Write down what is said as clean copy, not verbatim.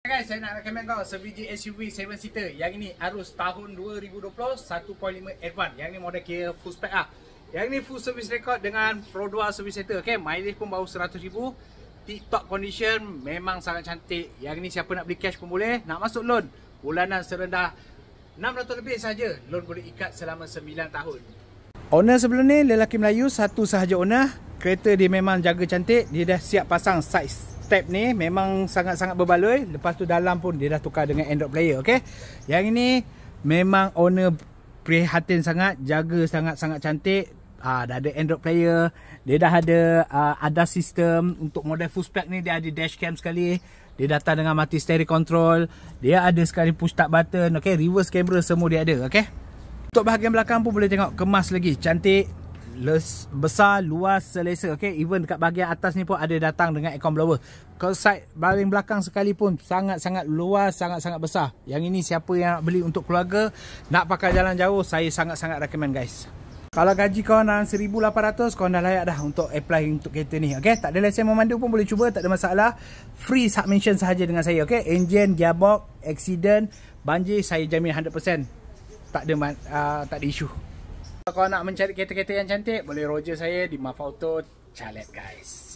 Guys, saya nak recommend kau sebiji SUV 7-seater. Yang ini arus tahun 2020 1.5 Advance. Yang ni model Kia full spec lah. Yang ni full service record dengan Pro 2 service center. Okay, mileage pun baru 100,000. Tip-top condition, memang sangat cantik. Yang ni siapa nak beli cash pun boleh. Nak masuk loan, bulanan serendah 600 lebih saja. Loan boleh ikat selama 9 tahun. Owner sebelum ni lelaki Melayu, satu sahaja owner. Kereta dia memang jaga cantik. Dia dah siap pasang side step ni, memang sangat-sangat berbaloi. Lepas tu dalam pun dia dah tukar dengan Android player. Okay, yang ini memang owner prihatin sangat, jaga sangat-sangat cantik. Dah ada Android player. Dia dah ada ADAS system. Untuk model full spec ni dia ada dashcam sekali. Dia datang dengan multi steering control. Dia ada sekali push start button. Okay, reverse camera semua dia ada. Okay, untuk bahagian belakang pun boleh tengok, kemas lagi, cantik, besar, luas, selesa. Okay, even dekat bahagian atas ni pun ada datang dengan aircon blower. Kalau side bahagian belakang sekalipun sangat-sangat luas, sangat-sangat besar. Yang ini siapa yang nak beli untuk keluarga, nak pakai jalan jauh, saya sangat-sangat recommend guys. Kalau gaji kau dalam 1,800, kau dah layak dah untuk apply untuk kereta ni. Okay, tak ada lesen memandu pun boleh cuba, tak ada masalah. Free submission sahaja dengan saya. Okay, engine, gearbox, accident, banjir, saya jamin 100%. Tak ada isu. Kalau kau nak mencari kereta-kereta yang cantik, boleh roger saya di Maf Auto Calet guys.